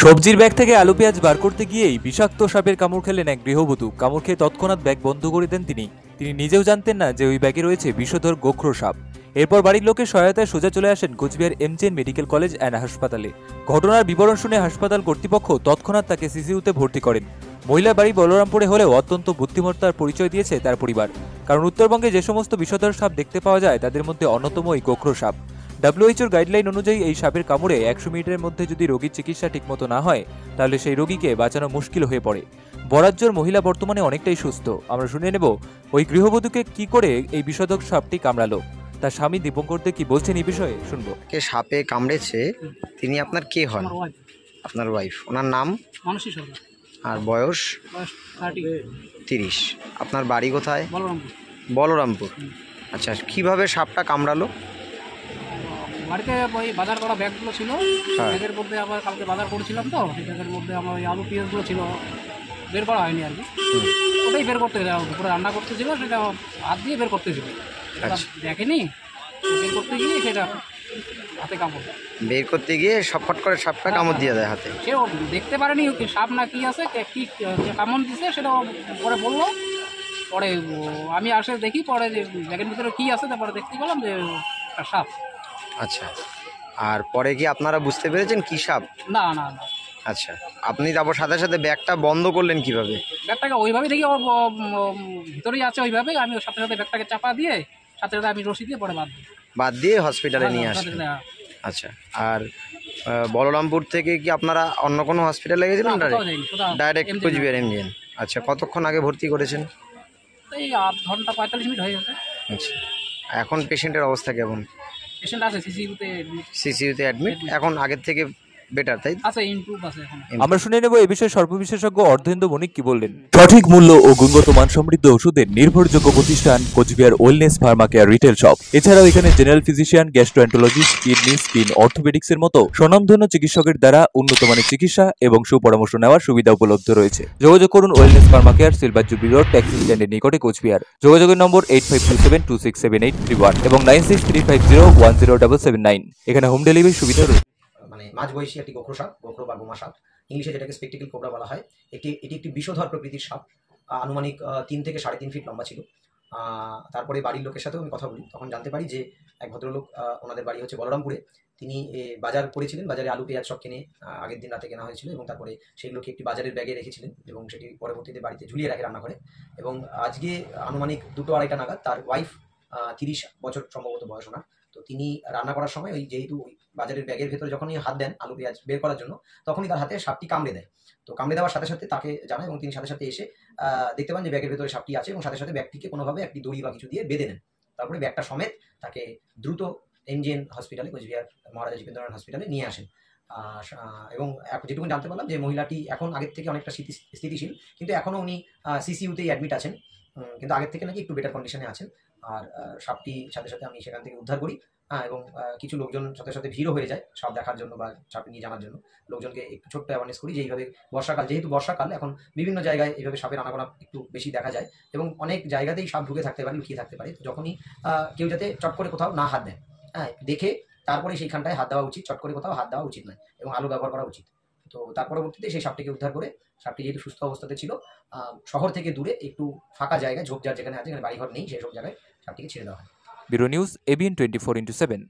সবজির ব্যাগ থেকে আলু পেঁয়াজ বার করতে গিয়েই বিষাক্ত সাপের কামড় খেলেন এক গৃহবধূ। কামড় খেয়ে তৎক্ষণাৎ ব্যাগ বন্ধ করে দেন তিনি নিজেও জানতেন না যে ওই ব্যাগে রয়েছে বিষধর গোখরো সাপ। এরপর বাড়ির লোকের সহায়তায় সোজা চলে আসেন Cooch Behar MJN medical college and হাসপাতালে। ঘটনার বিবরণ শুনে হাসপাতাল কর্তৃপক্ষ তৎক্ষণাৎ তাকে সিসিইউতে ভর্তি করেন। মহিলার বাড়ি বলরামপুরে হলেও অত্যন্ত বুদ্ধিমত্তার পরিচয় দিয়েছে তার পরিবার, কারণ উত্তরবঙ্গে যে সমস্ত বিষধর সাপ দেখতে পাওয়া যায় তাদের মধ্যে অন্যতম এই গোখরো সাপ। WHO গাইডলাইন অনুযায়ী এই সাপের কামড়ে 100 মিনিটের মধ্যে যদি রোগীর চিকিৎসা ঠিকমতো না হয় তাহলে সেই রোগীকে বাঁচানো মুশকিল হয়ে পড়ে। বরাজ্যর মহিলা বর্তমানে অনেকটাই সুস্থ। আমরা শুনে নেব ওই গৃহবধূকে কি করে এই বিষধর সাপটি কামড়ালো, তার স্বামী দীপঙ্কর দে কি বলছেন এই বিষয়ে শুনবো। কে সাপে কামড়েছে তিনি আপনার কে হন? আপনার ওয়াইফ। ওনার নাম? মানসী সরকার। আর বয়স? বয়স 30। আপনার বাড়ি কোথায়? বলরামপুর। বলরামপুর। আচ্ছা, কিভাবে সাপটা কামড়ালো? বাড়িতে ওই বাজার করা ব্যাগগুলো ছিল, ব্যাগের মধ্যে আবার কালকে বাজার করেছিলাম, তো সেই ব্যাগের মধ্যে আমার ওই আলু পেঁয়াজগুলো ছিল, বের করা হয়নি আর কি। ওটাই বের করতে দুপুরে রান্না করতেছিল, সেটা হাত দিয়ে বের করতেছিল। দেখেনি, বের করতে গিয়ে সেটা হাতে কামড়, বের করতে গিয়ে সফট করে সাপটা কামড় দিয়ে দেয় হাতে। সে দেখতে পারেনি সাপ না কি আছে, কি কামড় দিছে সেটা পরে বললো। পরে আমি আসে দেখি, পরে যে ব্যাগের ভিতরে কী আছে, তারপরে দেখতে পেলাম যে একটা সাপ। আচ্ছা, আর পরে কি আপনারা বুঝতে পেরেছেন কি সাপ? না না না। আচ্ছা, আপনি তারপর সাথে সাথে ব্যাগটা বন্ধ করলেন কিভাবে? ব্যাগটাকে ওইভাবে দেখি ভিতরেই আছে ওইভাবে, আমি ওর সাথে সাথে ব্যাগটাকে চাপা দিয়ে সাথে সাথে আমি রশি দিয়ে পরে বাদ দিয়ে হসপিটালে নিয়ে আসলেন। আচ্ছা, আর বলরামপুর থেকে কি আপনারা অন্য কোনো হসপিটালে গেছিলেন? Direct Cooch Behar MJN. আচ্ছা, কতক্ষণ আগে ভর্তি করেছেন? এই 8 ঘন্টা 45 মিনিট হয়ে গেছে। আচ্ছা, এখন পেশেন্টের অবস্থা কেমন? পেশেন্ট আছে সিসিইউতে অ্যাডমিট। এখন আগের থেকে বেটার, তাই? আছে, ইমপ্রুভ আছে এখন। আমরা শুনে নেব এই বিষয়ে সর্ববিশেষজ্ঞ অর্ধেন্দ্র বণিক কি বললেন। সঠিক মূল্য ও গুণগত মান সমৃদ্ধ ওষুধের নির্ভরযোগ্য প্রতিষ্ঠান Cooch Behar wellness pharma care retail shop. এছাড়াও এখানে general physician, gastroenterologist, kidney, skin, orthopaedics এর মতো স্বনামধন্য চিকিৎসকের দ্বারা উন্নত মানের চিকিৎসা এবং সুপরামর্শ নেওয়ার সুবিধা উপলব্ধ রয়েছে। যোগাযোগ করুন wellness pharma care, silver jubilee road, taxi স্ট্যান্ডের নিকটে, কোচবিহার। যোগাযোগের নম্বর 8527267831 এবং 9635010779। এখানে হোম ডেলিভারি সুবিধা রয়েছে। মানে মাঝবয়সী একটি গোখরো সাপ, গোখরো বা গোমা সাপ, ইংলিশে যেটাকে স্পেকটিকল কোবরা বলা হয়। এটি একটি বিষধর প্রকৃতির সাপ। আনুমানিক 3 থেকে 3.5 ফিট লম্বা ছিল। তারপরে বাড়ির লোকের সাথেও আমি কথা বলি, তখন জানতে পারি যে এক ভদ্রলোক, ওনাদের বাড়ি হচ্ছে বলরামপুরে, তিনি বাজার করেছিলেন। বাজারে আলু পেঁয়াজ সব কিনে আগের দিন রাতে কেনা হয়েছিল এবং তারপরে সেগুলোকে একটি বাজারের ব্যাগে রেখেছিলেন এবং সেটি পরবর্তীতে বাড়িতে ঝুলিয়ে রাখে রান্না করে। এবং আজকে আনুমানিক 2-2:30টা নাগাদ তার ওয়াইফ, 30 বছর সম্ভবত বয়স ওনার, তো তিনি রান্না করার সময় ওই যেহেতু ওই বাজারের ব্যাগের ভেতরে যখনই হাত দেন আলু পেঁয়াজ বের করার জন্য, তখনই তার হাতে সাপটি কামড়ে দেয়। তো কামড়ে দেওয়ার সাথে সাথে তাকে জানায় এবং তিনি সাথে সাথে এসে দেখতে পান যে ব্যাগের ভেতরে সাপটি আছে এবং সাথে সাথে ব্যাগটিকে কোনোভাবে একটি দড়ি বা কিছু দিয়ে বেঁধে নেন। তারপরে ব্যাগটা সমেত তাকে দ্রুত এমজেএন হসপিটালে, কোচবিহার মহারাজা জিতেন্দ্রনাথ হসপিটালে নিয়ে আসেন। এবং যেটুকু জানতে পারলাম যে মহিলাটি এখন আগের থেকে অনেকটা স্থিতিশীল, কিন্তু এখনও উনি সিসিইউতেই অ্যাডমিট আছেন, কিন্তু আগের থেকে নাকি একটু বেটার কন্ডিশনে আছেন। আর সাপটি সাথে সাথে আমি সেখান থেকে উদ্ধার করি। এবং কিছু লোকজন সাথে সাথে ভিড়ও হয়ে যায় সাপ দেখার জন্য বা সাপ নিয়ে জানার জন্য। লোকজনকে একটু ছোট্ট অ্যাওয়ারনেস করি যে এইভাবে বর্ষাকাল, যেহেতু বর্ষাকাল, এখন বিভিন্ন জায়গায় এইভাবে সাপের আনাগোনা একটু বেশি দেখা যায় এবং অনেক জায়গাতেই সাপ ঢুকে থাকতে পারে, লুকিয়ে থাকতে পারে। তো যখনই কেউ যাতে চট করে কোথাও না হাত দেয়, দেখে তারপরে সেইখানটায় হাত দেওয়া উচিত, চট করে কোথাও হাত দেওয়া উচিত নয় এবং আলো ব্যবহার করা উচিত। তো তার পরবর্তীতে সেই সাপটিকে উদ্ধার করে, সাপটি যেহেতু সুস্থ অবস্থাতে ছিল, শহর থেকে দূরে একটু ফাঁকা জায়গায়, ঝোপঝাড় যেখানে আছে, যেখানে বাড়িঘর নেই, সেই সব জায়গায় সাপটিকে ছেড়ে দেওয়া হয়। Bureau news, ABN 24/7।